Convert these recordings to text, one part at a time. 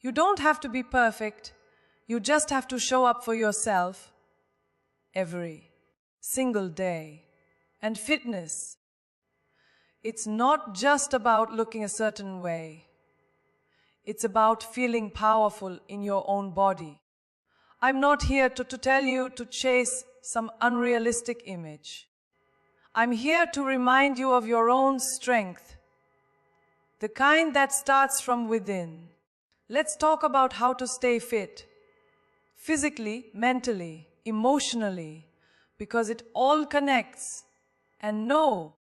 You don't have to be perfect. You just have to show up for yourself every single day. And fitness, it's not just about looking a certain way. It's about feeling powerful in your own body. I'm not here to tell you to chase some unrealistic image. I'm here to remind you of your own strength, the kind that starts from within. Let's talk about how to stay fit, physically, mentally, emotionally, because it all connects. And no,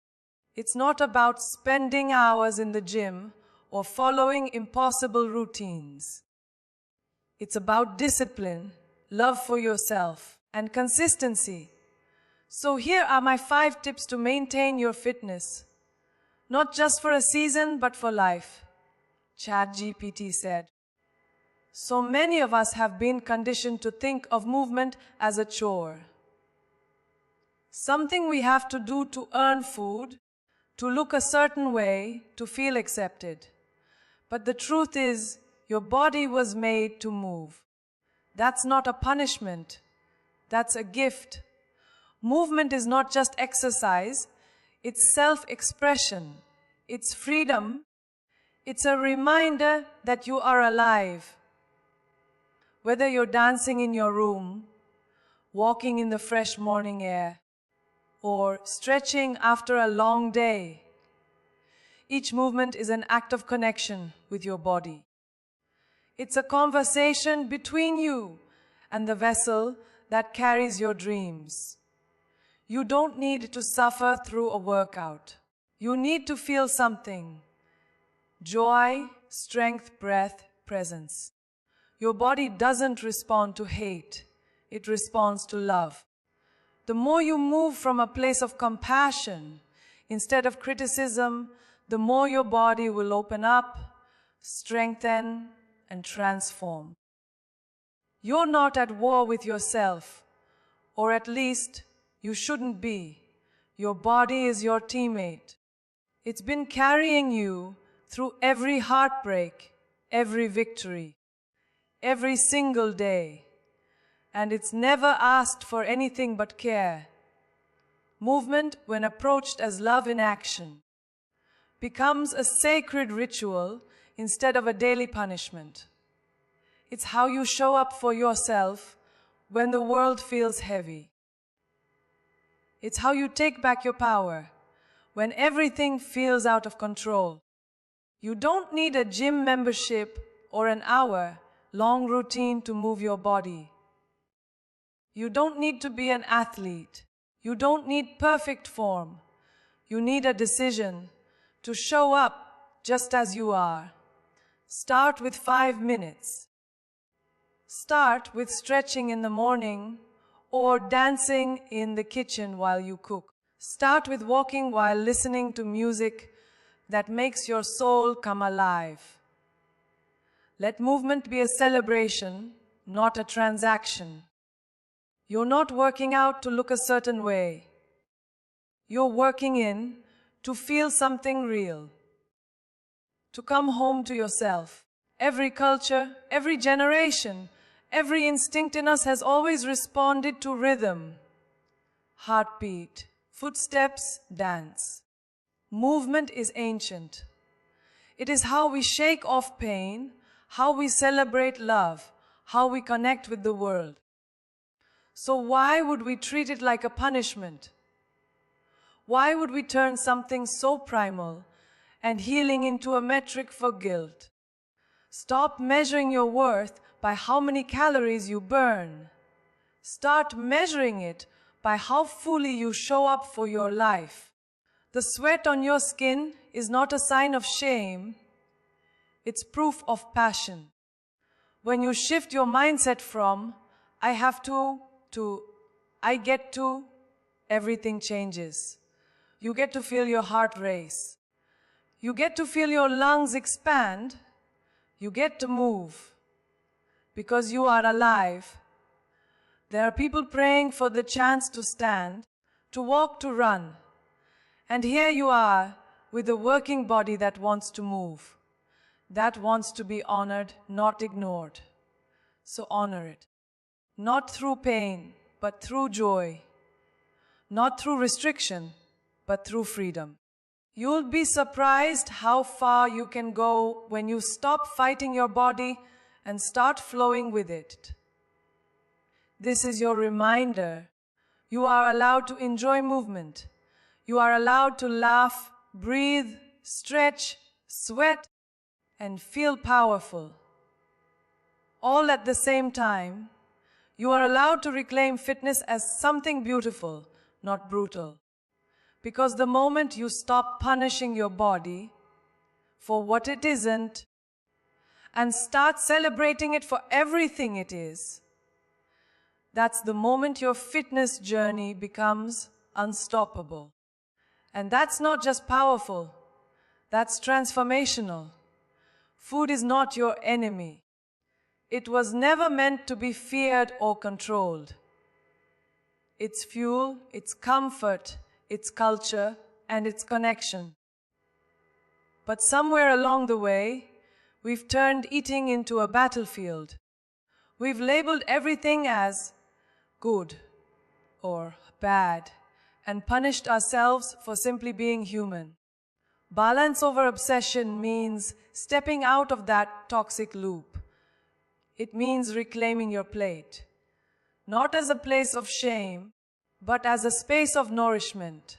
it's not about spending hours in the gym or following impossible routines. It's about discipline, love for yourself, and consistency. So here are my 5 tips to maintain your fitness. Not just for a season, but for life. ChatGPT said. So many of us have been conditioned to think of movement as a chore. Something we have to do to earn food, to look a certain way, to feel accepted. But the truth is, your body was made to move. That's not a punishment. That's a gift. Movement is not just exercise. It's self-expression. It's freedom. It's a reminder that you are alive. Whether you're dancing in your room, walking in the fresh morning air, or stretching after a long day, each movement is an act of connection with your body. It's a conversation between you and the vessel that carries your dreams. You don't need to suffer through a workout. You need to feel something. Joy, strength, breath, presence. Your body doesn't respond to hate. It responds to love. The more you move from a place of compassion instead of criticism, the more your body will open up, strengthen, and transform. You're not at war with yourself, or at least you shouldn't be. Your body is your teammate. It's been carrying you through every heartbreak, every victory, every single day. And it's never asked for anything but care. Movement, when approached as love in action, becomes a sacred ritual instead of a daily punishment. It's how you show up for yourself when the world feels heavy. It's how you take back your power when everything feels out of control. You don't need a gym membership or an hour-long routine to move your body. You don't need to be an athlete. You don't need perfect form. You need a decision to show up just as you are. Start with 5 minutes. Start with stretching in the morning or dancing in the kitchen while you cook. Start with walking while listening to music that makes your soul come alive. Let movement be a celebration, not a transaction. You're not working out to look a certain way. You're working in to feel something real, to come home to yourself. Every culture, every generation, every instinct in us has always responded to rhythm, heartbeat, footsteps, dance. Movement is ancient. It is how we shake off pain, how we celebrate love, how we connect with the world. So why would we treat it like a punishment? Why would we turn something so primal and healing into a metric for guilt? Stop measuring your worth by how many calories you burn. Start measuring it by how fully you show up for your life. The sweat on your skin is not a sign of shame. It's proof of passion. When you shift your mindset from, I have to I get to, everything changes. You get to feel your heart race. You get to feel your lungs expand. You get to move. Because you are alive. There are people praying for the chance to stand, to walk, to run. And here you are, with a working body that wants to move. that wants to be honored, not ignored. So honor it. Not through pain, but through joy. Not through restriction, but through freedom. You'll be surprised how far you can go when you stop fighting your body and start flowing with it. This is your reminder. You are allowed to enjoy movement. You are allowed to laugh, breathe, stretch, sweat, and feel powerful. All at the same time, you are allowed to reclaim fitness as something beautiful, not brutal. Because the moment you stop punishing your body for what it isn't and start celebrating it for everything it is, that's the moment your fitness journey becomes unstoppable. And that's not just powerful, that's transformational. Food is not your enemy. It was never meant to be feared or controlled. It's fuel, it's comfort, it's culture, and it's connection. But somewhere along the way, we've turned eating into a battlefield. We've labeled everything as good or bad and punished ourselves for simply being human. Balance over obsession means stepping out of that toxic loop. It means reclaiming your plate, not as a place of shame, but as a space of nourishment.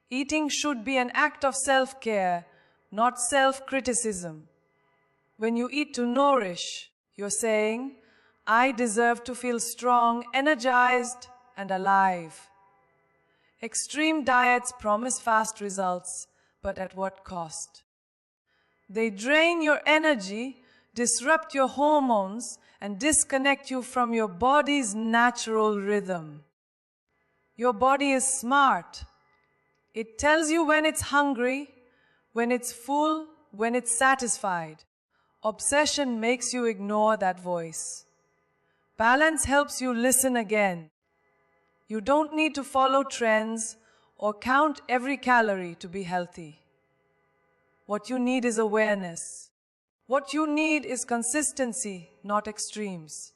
Eating should be an act of self-care, not self-criticism. When you eat to nourish, you're saying, I deserve to feel strong, energized, and alive. Extreme diets promise fast results, but at what cost? They drain your energy, disrupt your hormones, and disconnect you from your body's natural rhythm. Your body is smart. It tells you when it's hungry, when it's full, when it's satisfied. Obsession makes you ignore that voice. Balance helps you listen again. You don't need to follow trends or count every calorie to be healthy. What you need is awareness. What you need is consistency, not extremes.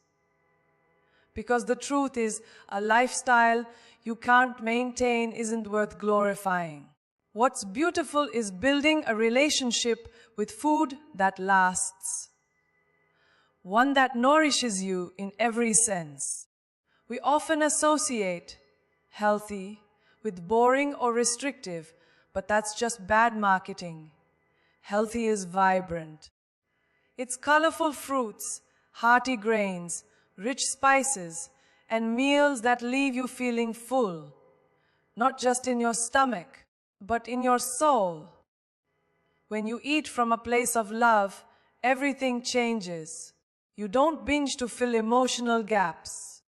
Because the truth is, a lifestyle you can't maintain isn't worth glorifying. What's beautiful is building a relationship with food that lasts. One that nourishes you in every sense. We often associate healthy with boring or restrictive, but that's just bad marketing. Healthy is vibrant. It's colorful fruits, hearty grains, rich spices, and meals that leave you feeling full, not just in your stomach, but in your soul. When you eat from a place of love, everything changes. You don't binge to fill emotional gaps.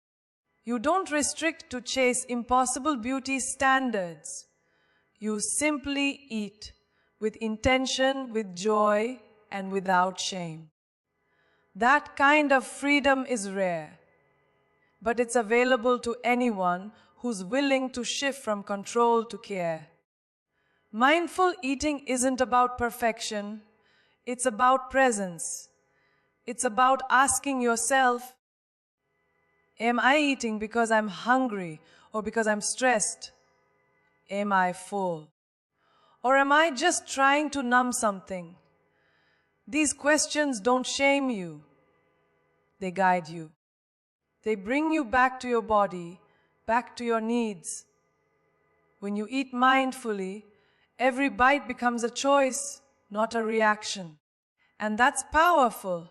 You don't restrict to chase impossible beauty standards. You simply eat with intention, with joy, and without shame. That kind of freedom is rare, but it's available to anyone who's willing to shift from control to care. Mindful eating isn't about perfection, it's about presence. It's about asking yourself, am I eating because I'm hungry or because I'm stressed? Am I full? Or am I just trying to numb something? These questions don't shame you. They guide you. They bring you back to your body, back to your needs. When you eat mindfully, every bite becomes a choice, not a reaction. And that's powerful.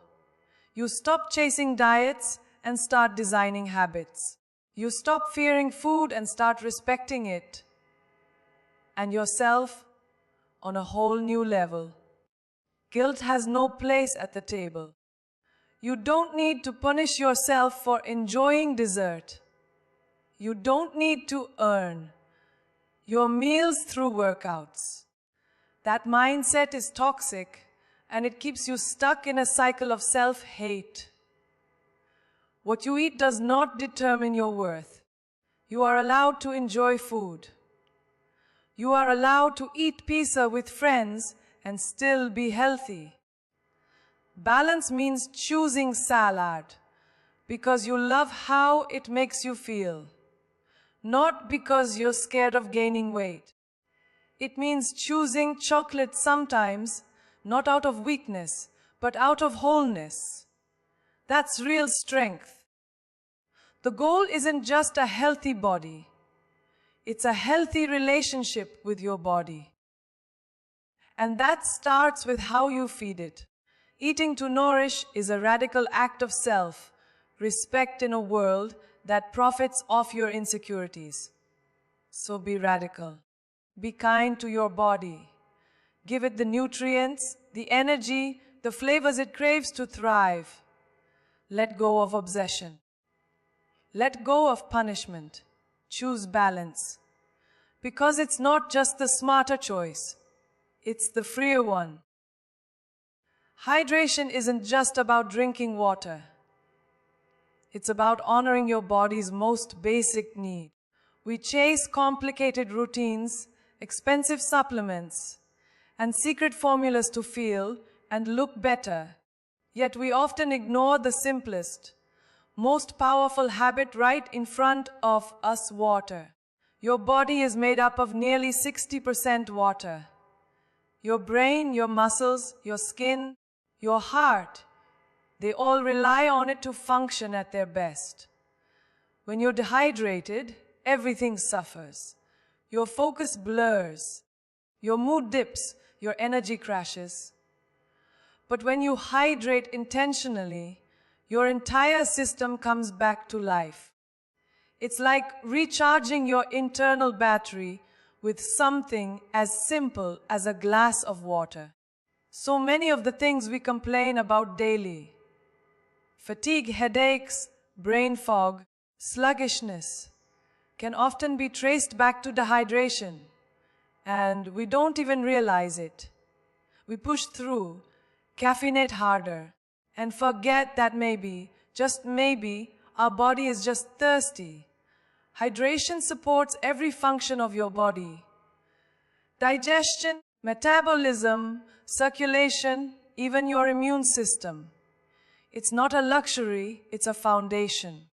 You stop chasing diets and start designing habits. You stop fearing food and start respecting it. And yourself on a whole new level. Guilt has no place at the table. You don't need to punish yourself for enjoying dessert. You don't need to earn your meals through workouts. That mindset is toxic and it keeps you stuck in a cycle of self-hate. What you eat does not determine your worth. You are allowed to enjoy food. You are allowed to eat pizza with friends and still be healthy. Balance means choosing salad because you love how it makes you feel, not because you're scared of gaining weight. It means choosing chocolate sometimes, not out of weakness, but out of wholeness. That's real strength. The goal isn't just a healthy body. It's a healthy relationship with your body. And that starts with how you feed it. Eating to nourish is a radical act of self-respect in a world that profits off your insecurities. So be radical. Be kind to your body. Give it the nutrients, the energy, the flavors it craves to thrive. Let go of obsession. Let go of punishment. Choose balance. Because it's not just the smarter choice, it's the freer one. Hydration isn't just about drinking water. It's about honoring your body's most basic need. We chase complicated routines, expensive supplements, and secret formulas to feel and look better. Yet we often ignore the simplest, most powerful habit right in front of us: water. Your body is made up of nearly 60% water. Your brain, your muscles, your skin, your heart, they all rely on it to function at their best. When you're dehydrated, everything suffers. Your focus blurs. Your mood dips. Your energy crashes. But when you hydrate intentionally, your entire system comes back to life. It's like recharging your internal battery with something as simple as a glass of water. So many of the things we complain about daily, fatigue, headaches, brain fog, sluggishness, can often be traced back to dehydration, and we don't even realize it. We push through, caffeinate harder, and forget that maybe, just maybe, our body is just thirsty. Hydration supports every function of your body: digestion, metabolism, circulation, even your immune system. It's not a luxury, it's a foundation.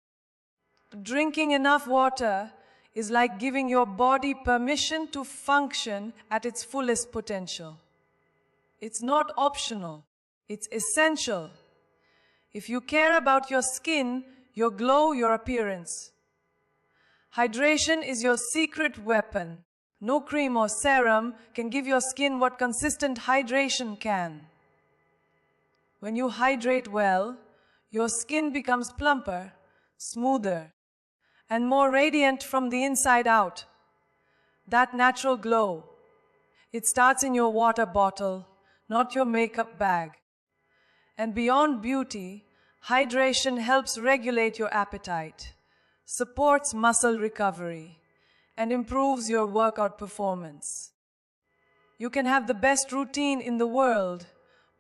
Drinking enough water is like giving your body permission to function at its fullest potential. It's not optional, it's essential. If you care about your skin, your glow, your appearance, hydration is your secret weapon. No cream or serum can give your skin what consistent hydration can. When you hydrate well, your skin becomes plumper, smoother, and more radiant from the inside out. That natural glow, it starts in your water bottle, not your makeup bag. And beyond beauty, hydration helps regulate your appetite, supports muscle recovery, and improves your workout performance. You can have the best routine in the world,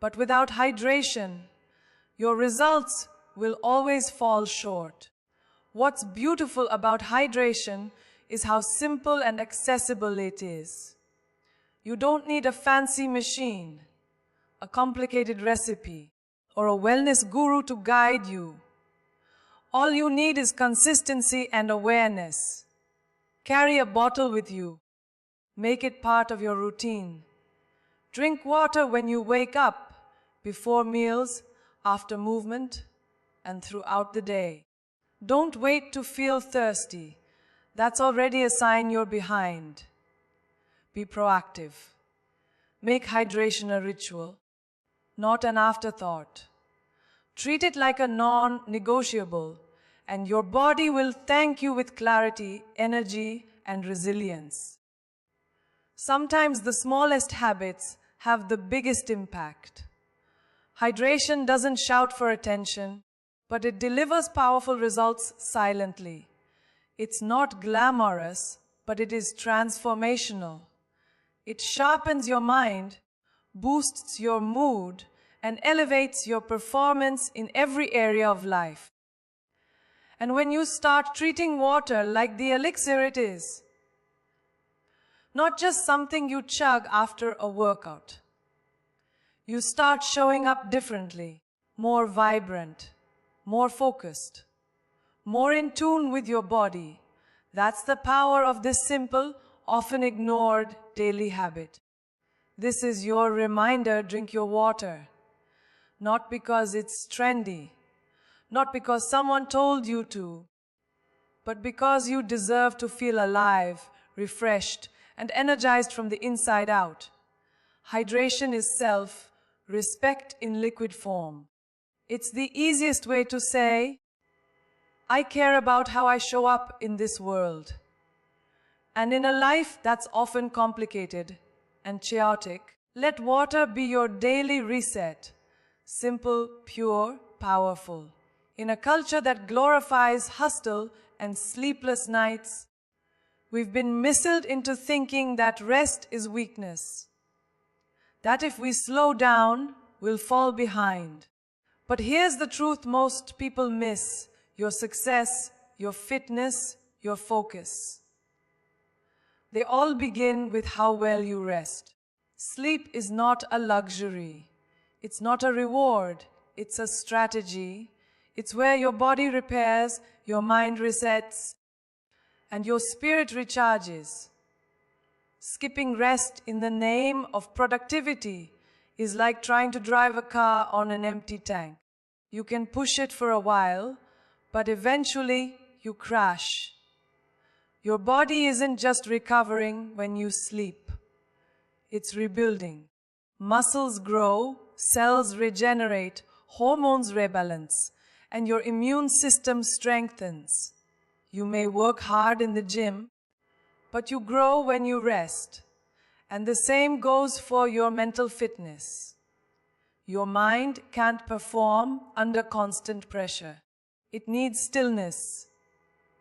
but without hydration, your results will always fall short. What's beautiful about hydration is how simple and accessible it is. You don't need a fancy machine, a complicated recipe, or a wellness guru to guide you. All you need is consistency and awareness. Carry a bottle with you. Make it part of your routine. Drink water when you wake up, before meals, after movement, and throughout the day. Don't wait to feel thirsty. That's already a sign you're behind. Be proactive. Make hydration a ritual, not an afterthought. Treat it like a non-negotiable, and your body will thank you with clarity, energy, and resilience. Sometimes the smallest habits have the biggest impact. Hydration doesn't shout for attention, but it delivers powerful results silently. It's not glamorous, but it is transformational. It sharpens your mind, boosts your mood, and elevates your performance in every area of life. And when you start treating water like the elixir it is, not just something you chug after a workout, You start showing up differently, more vibrant, more focused, more in tune with your body. That's the power of this simple, often ignored daily habit. This is your reminder: drink your water. Not because it's trendy, not because someone told you to, but because you deserve to feel alive, refreshed, and energized from the inside out. Hydration is self-respect in liquid form. It's the easiest way to say, I care about how I show up in this world. And in a life that's often complicated and chaotic, let water be your daily reset. Simple, pure, powerful. In a culture that glorifies hustle and sleepless nights, we've been misled into thinking that rest is weakness. That if we slow down, we'll fall behind. But here's the truth most people miss: your success, your fitness, your focus. They all begin with how well you rest. Sleep is not a luxury. It's not a reward. It's a strategy. It's where your body repairs, your mind resets, and your spirit recharges. Skipping rest in the name of productivity is like trying to drive a car on an empty tank. You can push it for a while, but eventually you crash. Your body isn't just recovering when you sleep. It's rebuilding. Muscles grow, cells regenerate, hormones rebalance, and your immune system strengthens. You may work hard in the gym, but you grow when you rest. And the same goes for your mental fitness. Your mind can't perform under constant pressure. It needs stillness.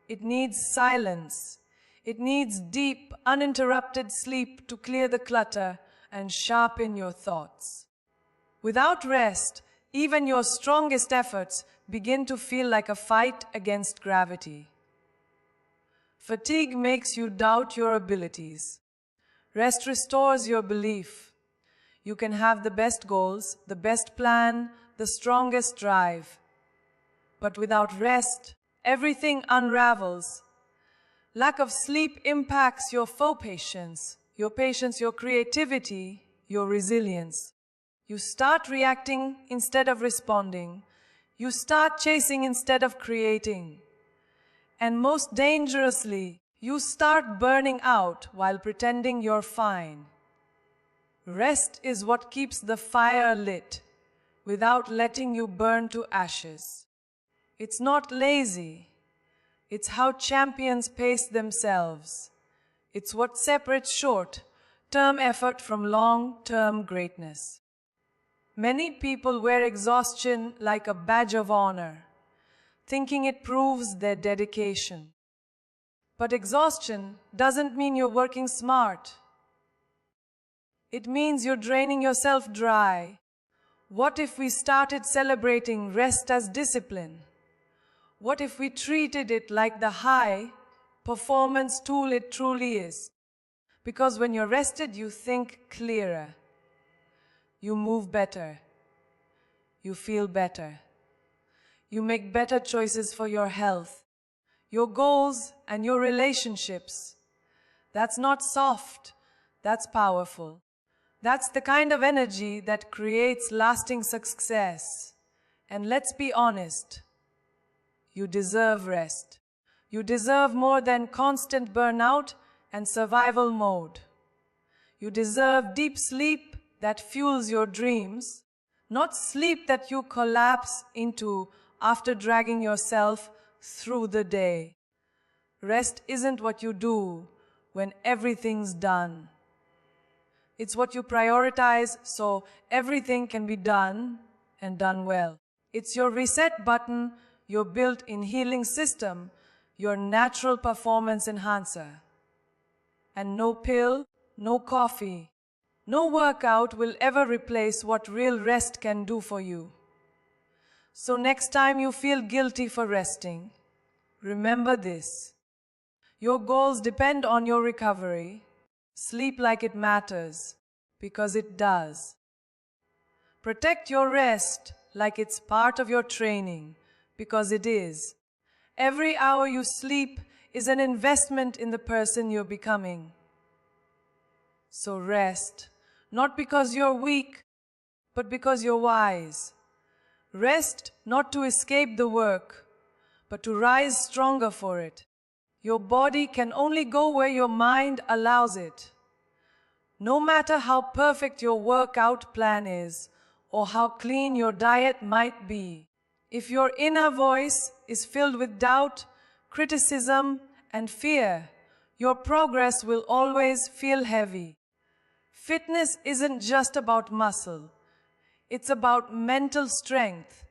It needs silence. It needs deep, uninterrupted sleep to clear the clutter and sharpen your thoughts. Without rest, even your strongest efforts begin to feel like a fight against gravity. Fatigue makes you doubt your abilities. Rest restores your belief. You can have the best goals, the best plan, the strongest drive. But without rest, everything unravels. Lack of sleep impacts your patience, your creativity, your resilience. You start reacting instead of responding. You start chasing instead of creating. And most dangerously, you start burning out while pretending you're fine. Rest is what keeps the fire lit without letting you burn to ashes. It's not lazy. It's how champions pace themselves. It's what separates short-term effort from long-term greatness. Many people wear exhaustion like a badge of honor, thinking it proves their dedication. But exhaustion doesn't mean you're working smart. It means you're draining yourself dry. What if we started celebrating rest as discipline? What if we treated it like the high performance tool it truly is? Because when you're rested, you think clearer. You move better. You feel better. You make better choices for your health, your goals, and your relationships. That's not soft. That's powerful. That's the kind of energy that creates lasting success. And let's be honest. You deserve rest. You deserve more than constant burnout and survival mode. You deserve deep sleep that fuels your dreams, not sleep that you collapse into after dragging yourself through the day. Rest isn't what you do when everything's done. It's what you prioritize so everything can be done and done well. It's your reset button, your built-in healing system, your natural performance enhancer. And no pill, no coffee, no workout will ever replace what real rest can do for you. So next time you feel guilty for resting, remember this. Your goals depend on your recovery. Sleep like it matters, because it does. Protect your rest like it's part of your training, because it is. Every hour you sleep is an investment in the person you're becoming. So rest, not because you're weak, but because you're wise. Rest not to escape the work, but to rise stronger for it. Your body can only go where your mind allows it. No matter how perfect your workout plan is, or how clean your diet might be, if your inner voice is filled with doubt, criticism, and fear, your progress will always feel heavy. Fitness isn't just about muscle. It's about mental strength.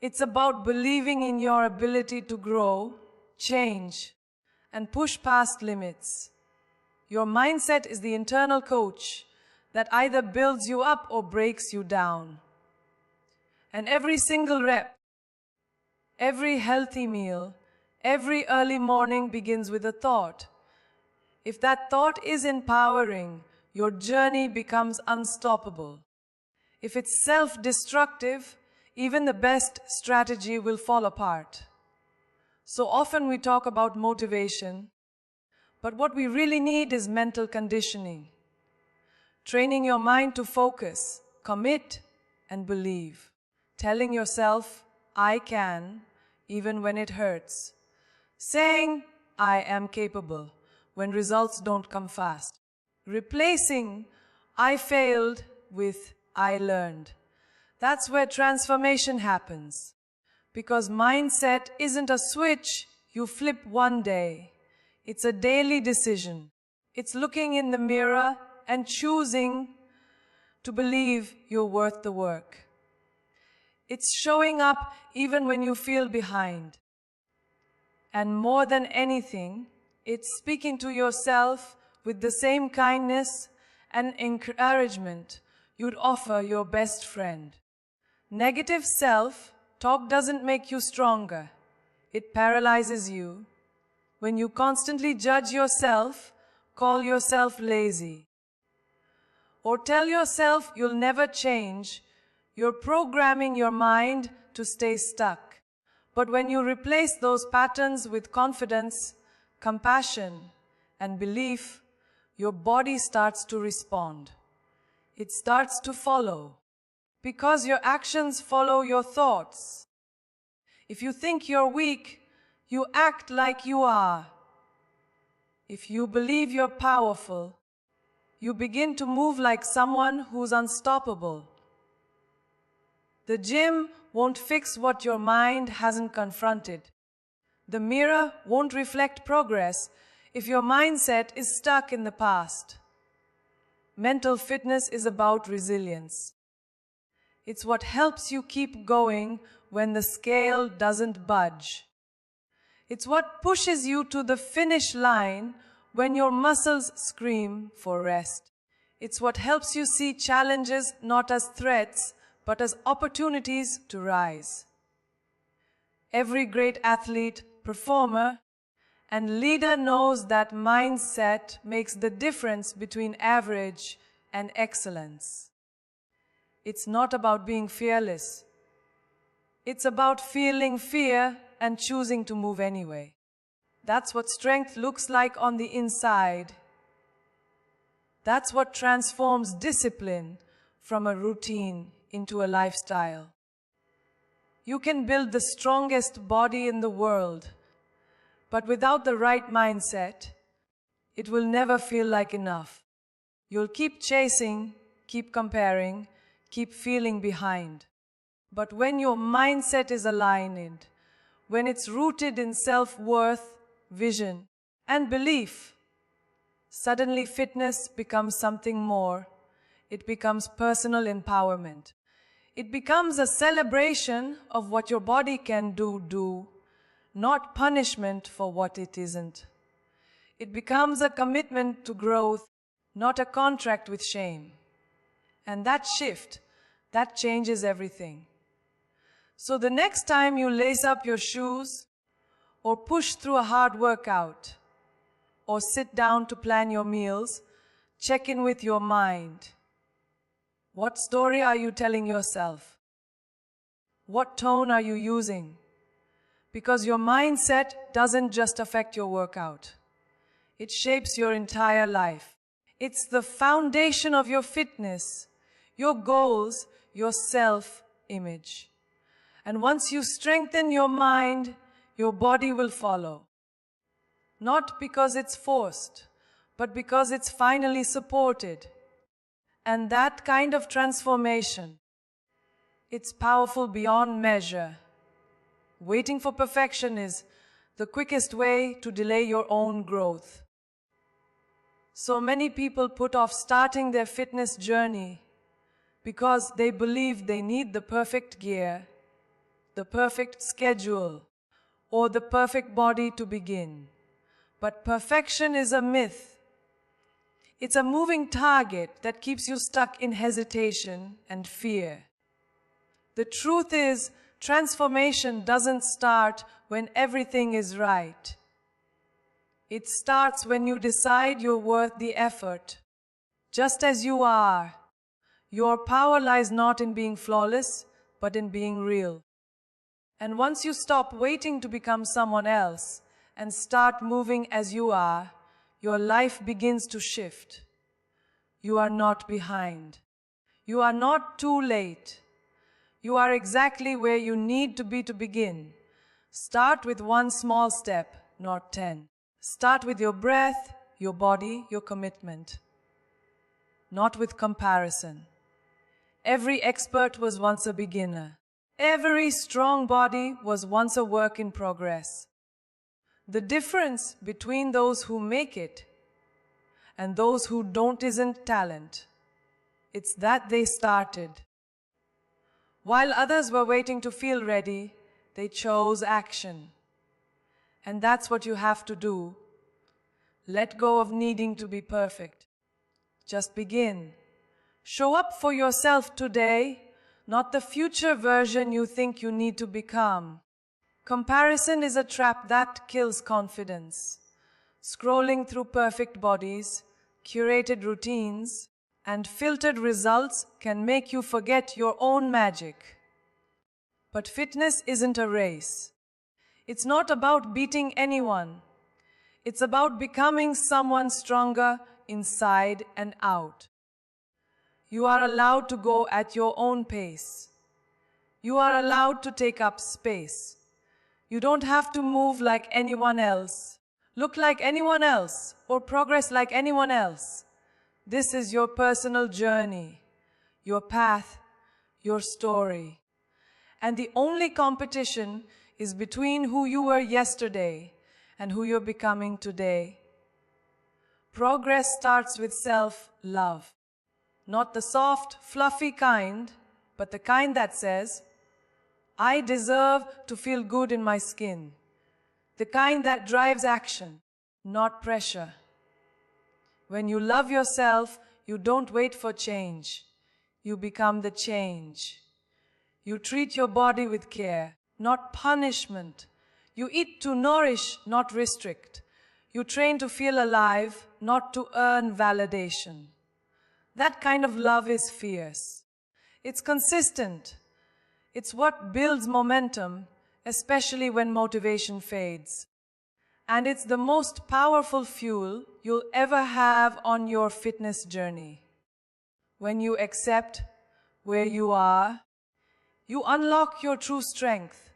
It's about believing in your ability to grow, change, and push past limits. Your mindset is the internal coach that either builds you up or breaks you down. And every single rep, every healthy meal, every early morning begins with a thought. If that thought is empowering, your journey becomes unstoppable. If it's self-destructive, even the best strategy will fall apart. So often we talk about motivation, but what we really need is mental conditioning. Training your mind to focus, commit, and believe. Telling yourself, I can, even when it hurts. Saying, I am capable, when results don't come fast. Replacing, I failed, with, I learned. That's where transformation happens. Because mindset isn't a switch you flip one day. It's a daily decision. It's looking in the mirror and choosing to believe you're worth the work. It's showing up even when you feel behind. And more than anything, it's speaking to yourself with the same kindness and encouragement you'd offer your best friend. Negative self-talk doesn't make you stronger. It paralyzes you. When you constantly judge yourself, call yourself lazy, or tell yourself you'll never change, you're programming your mind to stay stuck. But when you replace those patterns with confidence, compassion, and belief, your body starts to respond. It starts to follow. Because your actions follow your thoughts. If you think you're weak, you act like you are. If you believe you're powerful, you begin to move like someone who's unstoppable. The gym won't fix what your mind hasn't confronted. The mirror won't reflect progress if your mindset is stuck in the past. Mental fitness is about resilience. It's what helps you keep going when the scale doesn't budge. It's what pushes you to the finish line when your muscles scream for rest. It's what helps you see challenges not as threats, but as opportunities to rise. Every great athlete, performer, and leader knows that mindset makes the difference between average and excellence. It's not about being fearless. It's about feeling fear and choosing to move anyway. That's what strength looks like on the inside. That's what transforms discipline from a routine into a lifestyle. You can build the strongest body in the world, but without the right mindset, it will never feel like enough. You'll keep chasing, keep comparing, keep feeling behind. But when your mindset is aligned, when it's rooted in self-worth, vision, and belief, suddenly fitness becomes something more. It becomes personal empowerment. It becomes a celebration of what your body can do, not punishment for what it isn't. It becomes a commitment to growth, not a contract with shame. And that shift, that changes everything. So the next time you lace up your shoes, or push through a hard workout, or sit down to plan your meals, check in with your mind. What story are you telling yourself? What tone are you using? Because your mindset doesn't just affect your workout. It shapes your entire life. It's the foundation of your fitness, your goals, your self-image. And once you strengthen your mind, your body will follow. Not because it's forced, but because it's finally supported. And that kind of transformation, it's powerful beyond measure. Waiting for perfection is the quickest way to delay your own growth. So many people put off starting their fitness journey because they believe they need the perfect gear, the perfect schedule, or the perfect body to begin. But perfection is a myth. It's a moving target that keeps you stuck in hesitation and fear. The truth is, transformation doesn't start when everything is right. It starts when you decide you're worth the effort, just as you are. Your power lies not in being flawless, but in being real. And once you stop waiting to become someone else and start moving as you are, your life begins to shift. You are not behind. You are not too late. You are exactly where you need to be to begin. Start with one small step, not 10. Start with your breath, your body, your commitment. Not with comparison. Every expert was once a beginner. Every strong body was once a work in progress. The difference between those who make it and those who don't isn't talent. It's that they started. While others were waiting to feel ready, they chose action. And that's what you have to do. Let go of needing to be perfect. Just begin. Show up for yourself today, not the future version you think you need to become. Comparison is a trap that kills confidence. Scrolling through perfect bodies, curated routines, and filtered results can make you forget your own magic. But fitness isn't a race. It's not about beating anyone. It's about becoming someone stronger inside and out. You are allowed to go at your own pace. You are allowed to take up space. You don't have to move like anyone else, look like anyone else, or progress like anyone else. This is your personal journey, your path, your story. And the only competition is between who you were yesterday and who you're becoming today. Progress starts with self-love. Not the soft, fluffy kind, but the kind that says, I deserve to feel good in my skin. The kind that drives action, not pressure. When you love yourself, you don't wait for change. You become the change. You treat your body with care, not punishment. You eat to nourish, not restrict. You train to feel alive, not to earn validation. That kind of love is fierce. It's consistent. It's what builds momentum, especially when motivation fades. And it's the most powerful fuel you'll ever have on your fitness journey. When you accept where you are, you unlock your true strength.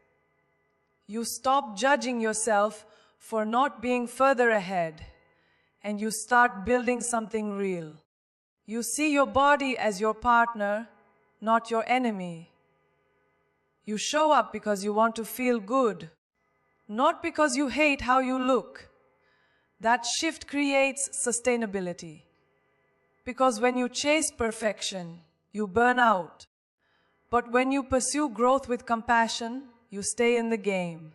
You stop judging yourself for not being further ahead, and you start building something real. You see your body as your partner, not your enemy. You show up because you want to feel good, not because you hate how you look. That shift creates sustainability. Because when you chase perfection, you burn out. But when you pursue growth with compassion, you stay in the game.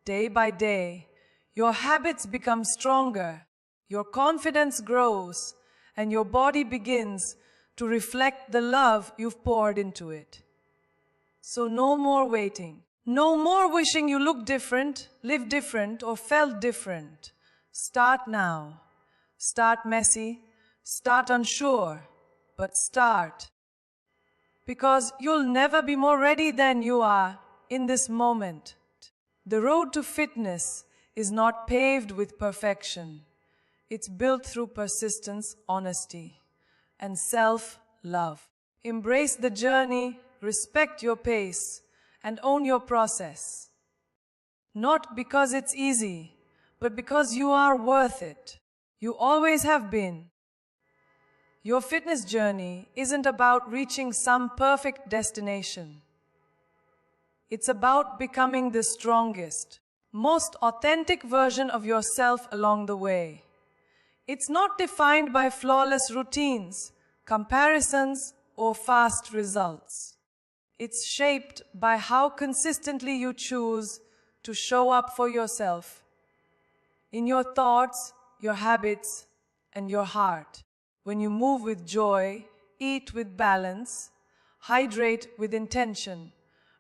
Day by day, your habits become stronger, your confidence grows, and your body begins to reflect the love you've poured into it. So no more waiting. No more wishing you looked different, lived different, or felt different. Start now. Start messy. Start unsure. but start. Because you'll never be more ready than you are in this moment. The road to fitness is not paved with perfection. It's built through persistence, honesty, and self-love. Embrace the journey, respect your pace, and own your process. Not because it's easy, but because you are worth it. You always have been. Your fitness journey isn't about reaching some perfect destination. It's about becoming the strongest, most authentic version of yourself along the way. It's not defined by flawless routines, comparisons, or fast results. It's shaped by how consistently you choose to show up for yourself in your thoughts, your habits, and your heart. When you move with joy, eat with balance, hydrate with intention,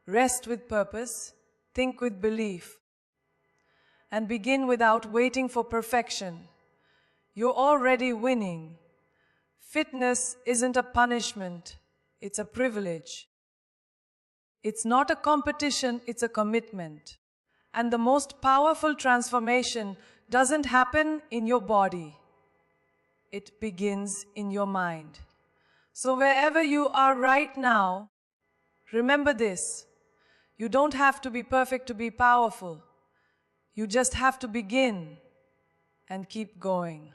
rest with purpose, think with belief, and begin without waiting for perfection, you're already winning. Fitness isn't a punishment, it's a privilege. It's not a competition, it's a commitment. And the most powerful transformation doesn't happen in your body. It begins in your mind. So wherever you are right now, remember this. You don't have to be perfect to be powerful. You just have to begin and keep going.